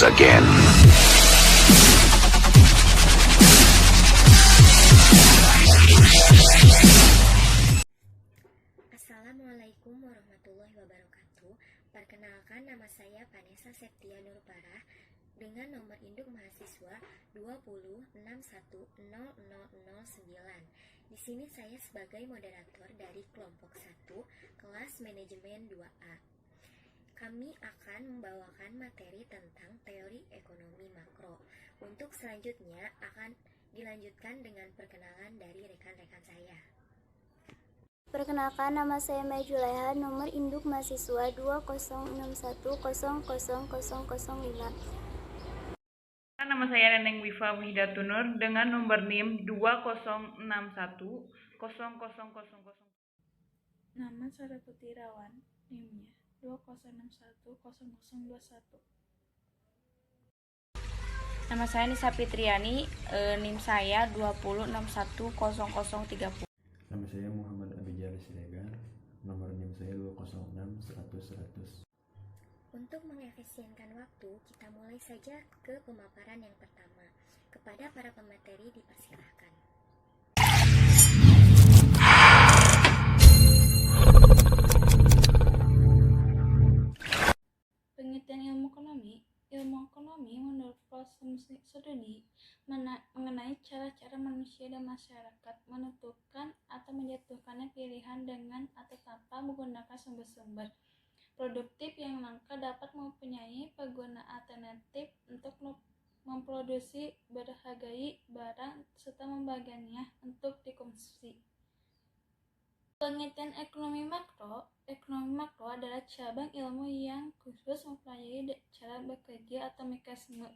Again. Assalamualaikum warahmatullahi wabarakatuh. Perkenalkan, nama saya Vanessa Septia Nurparah dengan nomor induk mahasiswa 20610009. Di sini saya sebagai moderator dari kelompok 1 kelas manajemen 2A. Kami akan membawakan materi tentang teori ekonomi makro. Untuk selanjutnya akan dilanjutkan dengan perkenalan dari rekan-rekan saya. Perkenalkan, nama saya Mei Julaiha, nomor induk mahasiswa 2061000005. Nama saya Neneng Wifa Wihidatunur dengan nomor NIM 20610000. Nama Sarah Putirawan, NIM-nya 20610021. Nama saya Nisa Fitriani, NIM saya 20610030. Nama saya Muhammad Abijal Siregar, nomor NIM saya 206100100. Untuk mengefisienkan waktu, kita mulai saja ke pemaparan yang pertama. Kepada para pemateri dipersilahkan. Penelitian ilmu ekonomi menurut konsumsi studi mengenai cara-cara manusia dan masyarakat menentukan atau menjatuhkannya pilihan dengan atau tanpa menggunakan sumber-sumber produktif yang langka dapat mempunyai penggunaan alternatif untuk memproduksi berhargai barang serta membagiannya untuk dikonsumsi. Penelitian ekonomi makro adalah cabang ilmu yang khusus mempelajari cara bekerja atau mekanisme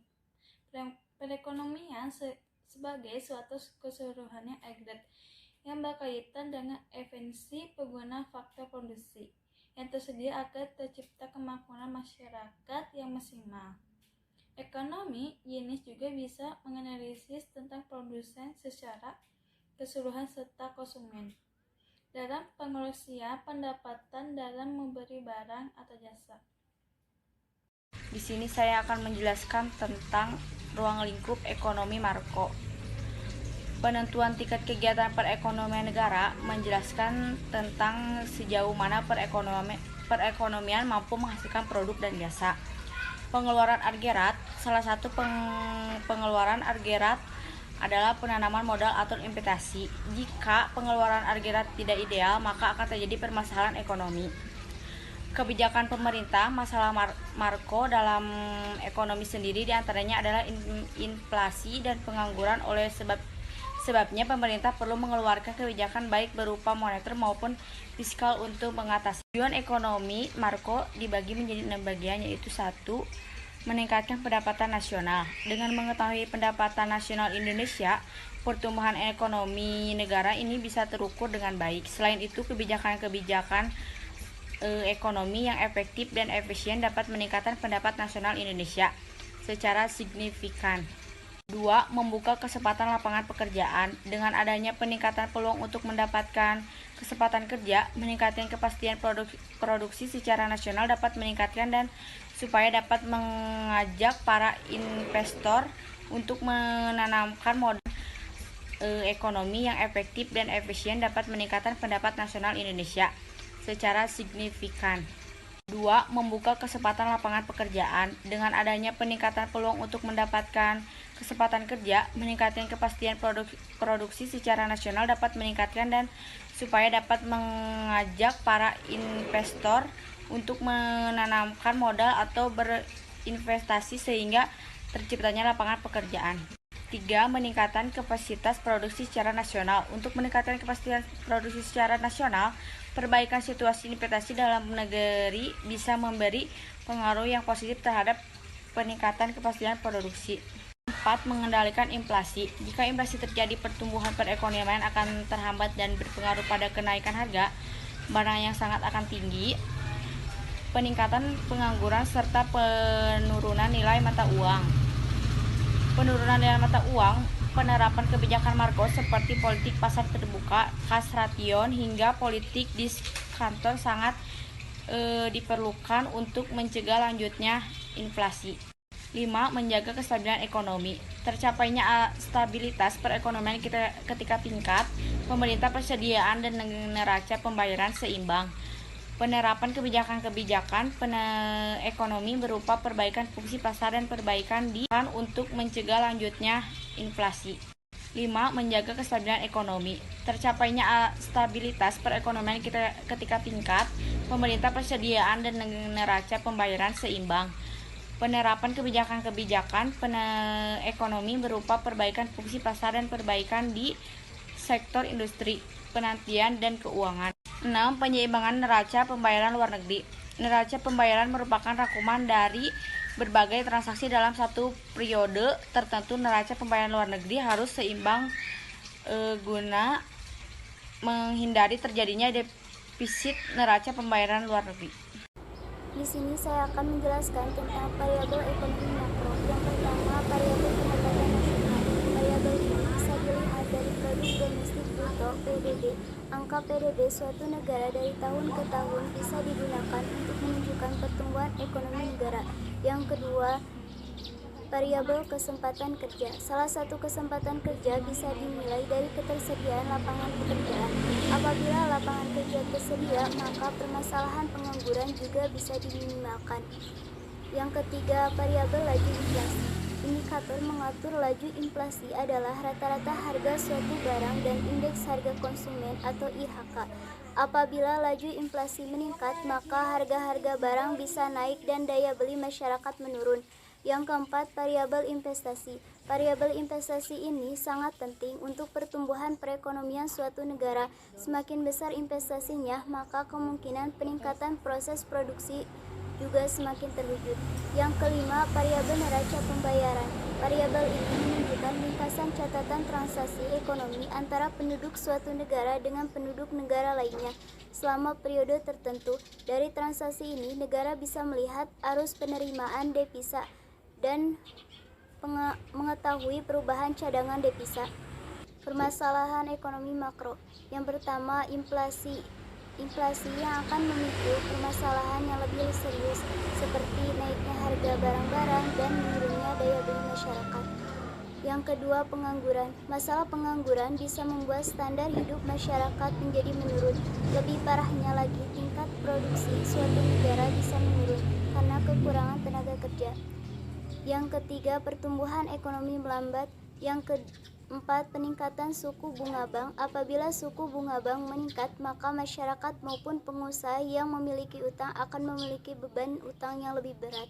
perekonomian sebagai suatu keseluruhan yang agregat yang berkaitan dengan efisiensi penggunaan faktor produksi yang tersedia agar tercipta kemakmuran masyarakat yang maksimal. Ekonomi jenis juga bisa menganalisis tentang produsen secara keseluruhan serta konsumen dalam pengeluaran pendapatan dalam memberi barang atau jasa. Di sini saya akan menjelaskan tentang ruang lingkup ekonomi makro. Penentuan tingkat kegiatan perekonomian negara menjelaskan tentang sejauh mana perekonomian mampu menghasilkan produk dan jasa. Pengeluaran argerat, salah satu pengeluaran argerat adalah penanaman modal atau investasi. Jika pengeluaran argerat tidak ideal, maka akan terjadi permasalahan ekonomi. Kebijakan pemerintah, masalah makro dalam ekonomi sendiri diantaranya adalah inflasi dan pengangguran. Oleh sebabnya pemerintah perlu mengeluarkan kebijakan baik berupa moneter maupun fiskal untuk mengatasi. Tujuan ekonomi makro dibagi menjadi 6 bagian, yaitu 1. Meningkatkan pendapatan nasional. Dengan mengetahui pendapatan nasional Indonesia, pertumbuhan ekonomi negara ini bisa terukur dengan baik. Selain itu, kebijakan-kebijakan ekonomi yang efektif dan efisien dapat meningkatkan pendapatan nasional Indonesia secara signifikan. 2. Membuka kesempatan lapangan pekerjaan. Dengan adanya peningkatan peluang untuk mendapatkan kesempatan kerja, meningkatkan kepastian produksi secara nasional dapat meningkatkan dan supaya dapat mengajak para investor untuk menanamkan modal. Ekonomi yang efektif dan efisien dapat meningkatkan pendapatan nasional Indonesia secara signifikan. 2. Membuka kesempatan lapangan pekerjaan. Dengan adanya peningkatan peluang untuk mendapatkan kesempatan kerja, meningkatkan kepastian produksi secara nasional dapat meningkatkan dan supaya dapat mengajak para investor untuk menanamkan modal atau berinvestasi sehingga terciptanya lapangan pekerjaan. 3. Meningkatkan kapasitas produksi secara nasional. Untuk meningkatkan kapasitas produksi secara nasional, perbaikan situasi investasi dalam negeri bisa memberi pengaruh yang positif terhadap peningkatan kepastian produksi. 4. Mengendalikan inflasi. Jika inflasi terjadi, pertumbuhan perekonomian akan terhambat dan berpengaruh pada kenaikan harga barang yang sangat akan tinggi, peningkatan pengangguran, serta penurunan nilai mata uang. Penurunan nilai mata uang, penerapan kebijakan makro seperti politik pasar terbuka, cash ration, hingga politik diskontan sangat diperlukan untuk mencegah lanjutnya inflasi. 5. Menjaga kestabilan ekonomi. Tercapainya stabilitas perekonomian ketika tingkat pemerintah, persediaan dan neraca pembayaran seimbang. Penerapan kebijakan-kebijakan ekonomi berupa perbaikan fungsi pasar dan perbaikan untuk mencegah lanjutnya inflasi. 5. Menjaga kestabilan ekonomi. Tercapainya stabilitas perekonomian ketika tingkat pemerintah, persediaan dan neraca pembayaran seimbang. Penerapan kebijakan-kebijakan ekonomi berupa perbaikan fungsi pasar dan perbaikan di sektor industri, penantian, dan keuangan. 6. Penyeimbangan neraca pembayaran luar negeri. Neraca pembayaran merupakan rangkuman dari berbagai transaksi dalam satu periode tertentu. Neraca pembayaran luar negeri harus seimbang guna menghindari terjadinya defisit neraca pembayaran luar negeri. Di sini saya akan menjelaskan tentang variabel ekonomi makro. Yang pertama, variabel pendapatan nasional. Variabel ini bisa dilihat dari produk domestik bruto (PDB). Angka PDB suatu negara dari tahun ke tahun bisa digunakan untuk menunjukkan pertumbuhan ekonomi negara. Yang kedua, variabel kesempatan kerja. Salah satu kesempatan kerja bisa dinilai dari ketersediaan lapangan pekerjaan. Apabila lapangan kerja tersedia, maka permasalahan pengangguran juga bisa diminimalkan. Yang ketiga, variabel laju inflasi. Indikator mengatur laju inflasi adalah rata-rata harga suatu barang dan indeks harga konsumen atau IHK. Apabila laju inflasi meningkat, maka harga-harga barang bisa naik dan daya beli masyarakat menurun. Yang keempat, variabel investasi. Variabel investasi ini sangat penting untuk pertumbuhan perekonomian suatu negara. Semakin besar investasinya, maka kemungkinan peningkatan proses produksi juga semakin terwujud. Yang kelima, variabel neraca pembayaran. Variabel ini menunjukkan ringkasan catatan transaksi ekonomi antara penduduk suatu negara dengan penduduk negara lainnya. Selama periode tertentu, dari transaksi ini negara bisa melihat arus penerimaan devisa dan mengetahui perubahan cadangan devisa. Permasalahan ekonomi makro. Yang pertama, inflasi. Inflasi yang akan memicu permasalahan yang lebih serius seperti naiknya harga barang-barang dan menurunnya daya beli masyarakat. Yang kedua, pengangguran. Masalah pengangguran bisa membuat standar hidup masyarakat menjadi menurun. Lebih parahnya lagi, tingkat produksi suatu negara bisa menurun karena kekurangan tenaga kerja. Yang ketiga, pertumbuhan ekonomi melambat. Yang keempat, peningkatan suku bunga bank. Apabila suku bunga bank meningkat, maka masyarakat maupun pengusaha yang memiliki utang akan memiliki beban utang yang lebih berat.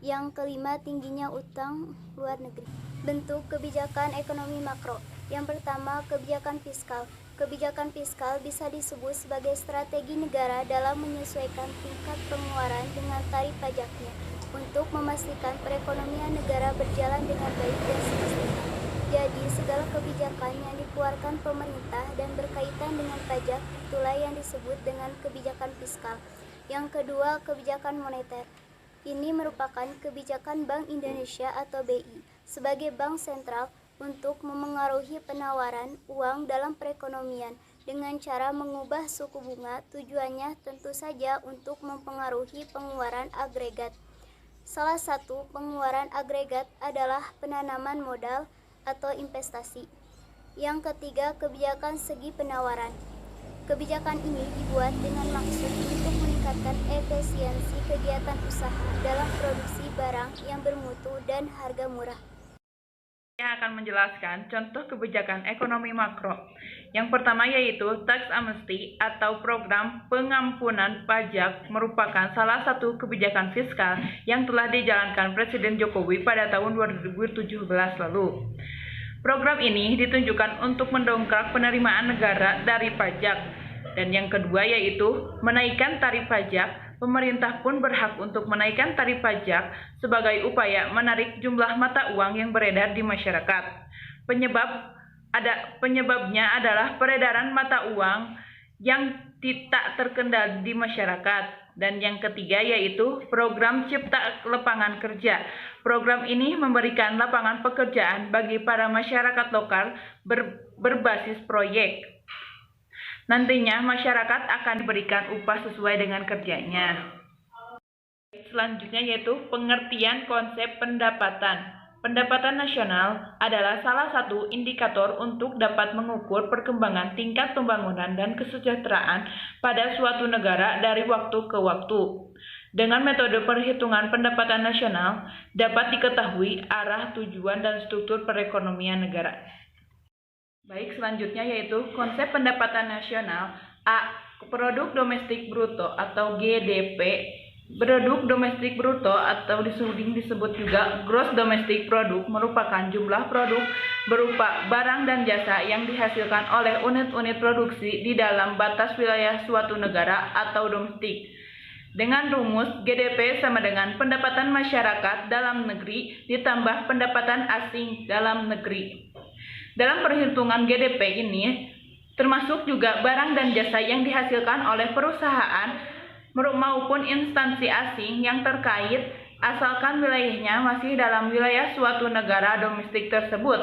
Yang kelima, tingginya utang luar negeri. Bentuk kebijakan ekonomi makro. Yang pertama, kebijakan fiskal. Kebijakan fiskal bisa disebut sebagai strategi negara dalam menyesuaikan tingkat pengeluaran dengan tarif pajaknya untuk memastikan perekonomian negara berjalan dengan baik dan semestinya. Jadi, segala kebijakan yang dikeluarkan pemerintah dan berkaitan dengan pajak itulah yang disebut dengan kebijakan fiskal. Yang kedua, kebijakan moneter. Ini merupakan kebijakan Bank Indonesia atau BI sebagai bank sentral untuk memengaruhi penawaran uang dalam perekonomian dengan cara mengubah suku bunga. Tujuannya tentu saja untuk mempengaruhi pengeluaran agregat. Salah satu pengeluaran agregat adalah penanaman modal atau investasi. Yang ketiga, kebijakan segi penawaran. Kebijakan ini dibuat dengan maksud untuk meningkatkan efisiensi kegiatan usaha dalam produksi barang yang bermutu dan harga murah. Saya akan menjelaskan contoh kebijakan ekonomi makro. Yang pertama yaitu tax amnesty atau program pengampunan pajak merupakan salah satu kebijakan fiskal yang telah dijalankan Presiden Jokowi pada tahun 2017 lalu. Program ini ditunjukkan untuk mendongkrak penerimaan negara dari pajak. Dan yang kedua yaitu menaikkan tarif pajak. Pemerintah pun berhak untuk menaikkan tarif pajak sebagai upaya menarik jumlah mata uang yang beredar di masyarakat. Penyebabnya adalah peredaran mata uang yang tidak terkendali di masyarakat. Dan yang ketiga yaitu program Cipta Lapangan Kerja. Program ini memberikan lapangan pekerjaan bagi para masyarakat lokal berbasis proyek. Nantinya masyarakat akan diberikan upah sesuai dengan kerjanya. Selanjutnya yaitu pengertian konsep pendapatan. Pendapatan nasional adalah salah satu indikator untuk dapat mengukur perkembangan tingkat pembangunan dan kesejahteraan pada suatu negara dari waktu ke waktu. Dengan metode perhitungan pendapatan nasional, dapat diketahui arah, tujuan, dan struktur perekonomian negara. Baik, selanjutnya yaitu konsep pendapatan nasional. A. Produk domestik bruto atau GDP. Produk domestik bruto atau disebut juga gross domestic product merupakan jumlah produk berupa barang dan jasa yang dihasilkan oleh unit-unit produksi di dalam batas wilayah suatu negara atau domestik. Dengan rumus GDP sama dengan pendapatan masyarakat dalam negeri ditambah pendapatan asing dalam negeri. Dalam perhitungan GDP ini termasuk juga barang dan jasa yang dihasilkan oleh perusahaan maupun instansi asing yang terkait asalkan wilayahnya masih dalam wilayah suatu negara domestik tersebut.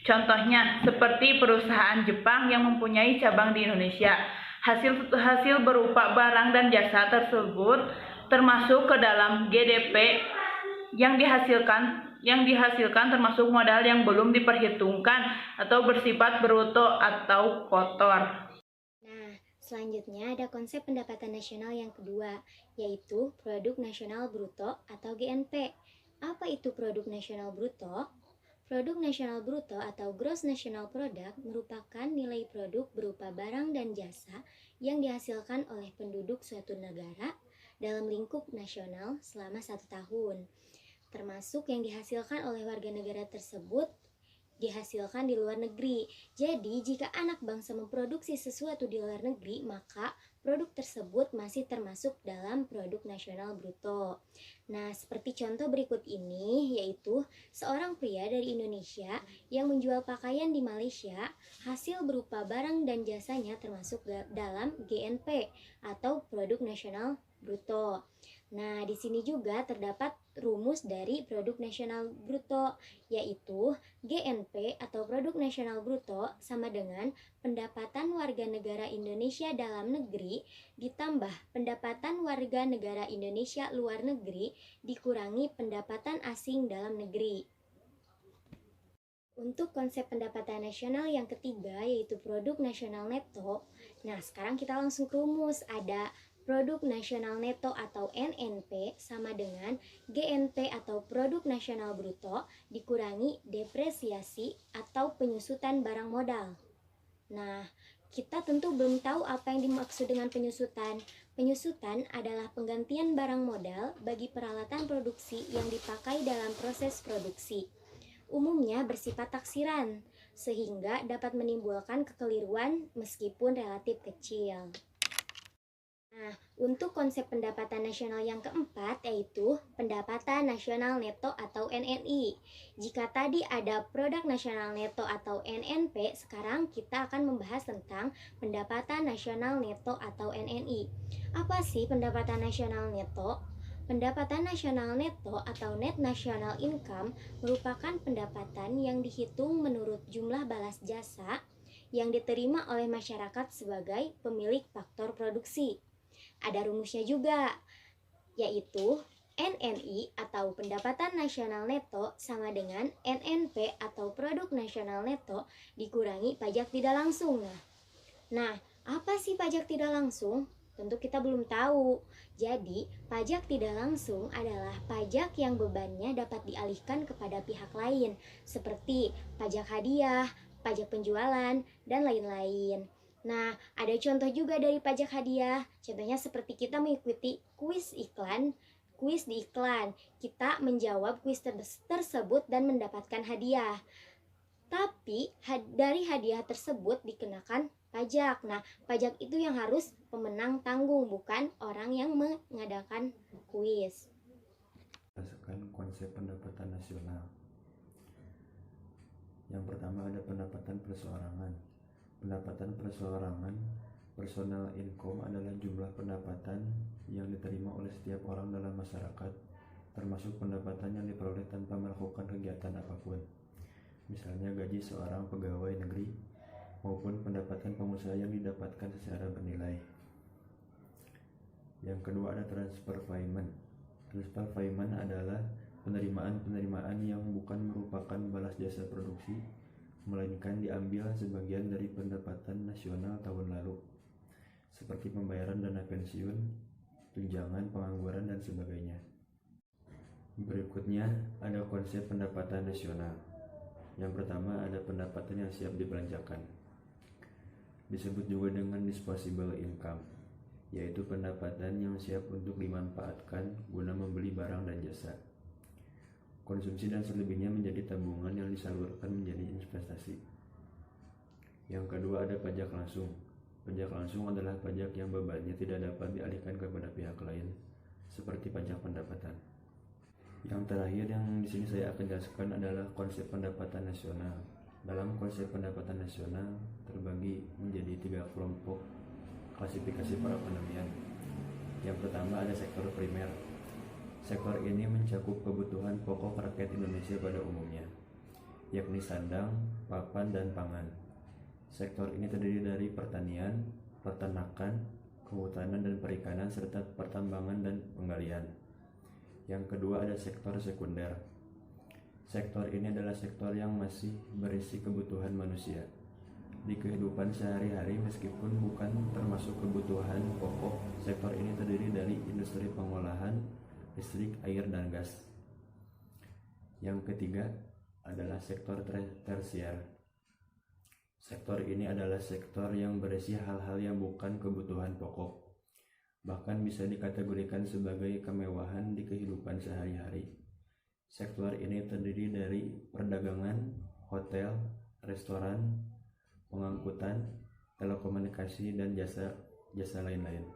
Contohnya seperti perusahaan Jepang yang mempunyai cabang di Indonesia. Hasil berupa barang dan jasa tersebut termasuk ke dalam GDP yang dihasilkan termasuk modal yang belum diperhitungkan atau bersifat bruto atau kotor. Selanjutnya ada konsep pendapatan nasional yang kedua, yaitu Produk Nasional Bruto atau GNP. Apa itu Produk Nasional Bruto? Produk Nasional Bruto atau Gross National Product merupakan nilai produk berupa barang dan jasa yang dihasilkan oleh penduduk suatu negara dalam lingkup nasional selama 1 tahun, termasuk yang dihasilkan oleh warga negara tersebut dihasilkan di luar negeri. Jadi, jika anak bangsa memproduksi sesuatu di luar negeri, maka produk tersebut masih termasuk dalam produk nasional bruto. Nah, seperti contoh berikut ini, yaitu seorang pria dari Indonesia yang menjual pakaian di Malaysia, hasil berupa barang dan jasanya termasuk dalam GNP atau produk nasional bruto. Nah, di sini juga terdapat rumus dari produk nasional bruto, yaitu GNP atau produk nasional bruto sama dengan pendapatan warga negara Indonesia dalam negeri ditambah pendapatan warga negara Indonesia luar negeri dikurangi pendapatan asing dalam negeri. Untuk konsep pendapatan nasional yang ketiga yaitu produk nasional neto. Nah, sekarang kita langsung ke rumus. Ada Produk Nasional Neto atau NNP sama dengan GNP atau Produk Nasional Bruto dikurangi depresiasi atau penyusutan barang modal. Nah, kita tentu belum tahu apa yang dimaksud dengan penyusutan. Penyusutan adalah penggantian barang modal bagi peralatan produksi yang dipakai dalam proses produksi. Umumnya bersifat taksiran, sehingga dapat menimbulkan kekeliruan meskipun relatif kecil. Nah, untuk konsep pendapatan nasional yang keempat yaitu pendapatan nasional neto atau NNI. Jika tadi ada produk nasional neto atau NNP, sekarang kita akan membahas tentang pendapatan nasional neto atau NNI. Apa sih pendapatan nasional neto? Pendapatan nasional neto atau net national income merupakan pendapatan yang dihitung menurut jumlah balas jasa yang diterima oleh masyarakat sebagai pemilik faktor produksi. Ada rumusnya juga, yaitu NNI atau pendapatan nasional neto sama dengan NNP atau produk nasional neto dikurangi pajak tidak langsung. Nah, apa sih pajak tidak langsung? Tentu kita belum tahu. Jadi, pajak tidak langsung adalah pajak yang bebannya dapat dialihkan kepada pihak lain, seperti pajak hadiah, pajak penjualan, dan lain-lain. Nah, ada contoh juga dari pajak hadiah. Contohnya seperti kita mengikuti kuis di iklan. Kita menjawab kuis tersebut dan mendapatkan hadiah. Tapi dari hadiah tersebut dikenakan pajak. Nah, pajak itu yang harus pemenang tanggung, bukan orang yang mengadakan kuis. Berdasarkan konsep pendapatan nasional. Yang pertama ada pendapatan perseorangan. Pendapatan perseorangan, personal income adalah jumlah pendapatan yang diterima oleh setiap orang dalam masyarakat, termasuk pendapatan yang diperoleh tanpa melakukan kegiatan apapun. Misalnya gaji seorang pegawai negeri maupun pendapatan pengusaha yang didapatkan secara bernilai. Yang kedua ada transfer payment. Transfer payment adalah penerimaan-penerimaan yang bukan merupakan balas jasa produksi, melainkan diambil sebagian dari pendapatan nasional tahun lalu, seperti pembayaran dana pensiun, tunjangan pengangguran, dan sebagainya. Berikutnya ada konsep pendapatan nasional. Yang pertama ada pendapatan yang siap dibelanjakan. Disebut juga dengan disposable income, yaitu pendapatan yang siap untuk dimanfaatkan guna membeli barang dan jasa. Konsumsi dan selebihnya menjadi tabungan yang disalurkan menjadi investasi. Yang kedua ada pajak langsung. Pajak langsung adalah pajak yang bebannya tidak dapat dialihkan kepada pihak lain, seperti pajak pendapatan. Yang terakhir yang di sini saya akan jelaskan adalah konsep pendapatan nasional. Dalam konsep pendapatan nasional terbagi menjadi 3 kelompok klasifikasi perekonomian. Yang pertama ada sektor primer. Sektor ini mencakup kebutuhan pokok rakyat Indonesia pada umumnya, yakni sandang, papan, dan pangan. Sektor ini terdiri dari pertanian, peternakan, kehutanan dan perikanan, serta pertambangan dan penggalian. Yang kedua ada sektor sekunder. Sektor ini adalah sektor yang masih berisi kebutuhan manusia di kehidupan sehari-hari meskipun bukan termasuk kebutuhan pokok. Sektor ini terdiri dari industri pengolahan, listrik, air, dan gas. Yang ketiga adalah sektor tersier. Sektor ini adalah sektor yang berisi hal-hal yang bukan kebutuhan pokok, bahkan bisa dikategorikan sebagai kemewahan di kehidupan sehari-hari. Sektor ini terdiri dari perdagangan, hotel, restoran, pengangkutan, telekomunikasi, dan jasa lain-lain.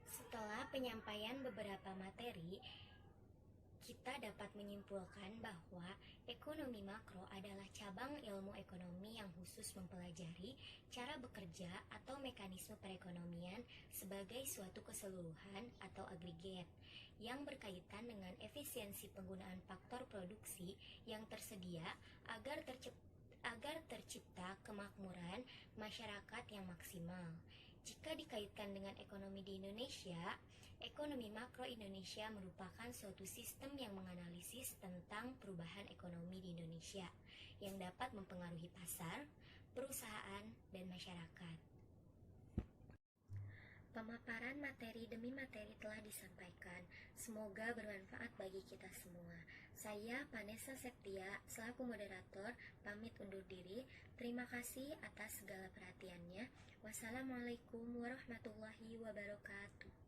Setelah penyampaian beberapa materi, kita dapat menyimpulkan bahwa ekonomi makro adalah cabang ilmu ekonomi yang khusus mempelajari cara bekerja atau mekanisme perekonomian sebagai suatu keseluruhan atau agregat yang berkaitan dengan efisiensi penggunaan faktor produksi yang tersedia agar tercipta kemakmuran masyarakat yang maksimal. Jika dikaitkan dengan ekonomi di Indonesia, ekonomi makro Indonesia merupakan suatu sistem yang menganalisis tentang perubahan ekonomi di Indonesia yang dapat mempengaruhi pasar, perusahaan, dan masyarakat. Pemaparan materi demi materi telah disampaikan. Semoga bermanfaat bagi kita semua. Saya Vanessa Septia selaku moderator pamit undur diri. Terima kasih atas segala perhatiannya. Wassalamualaikum warahmatullahi wabarakatuh.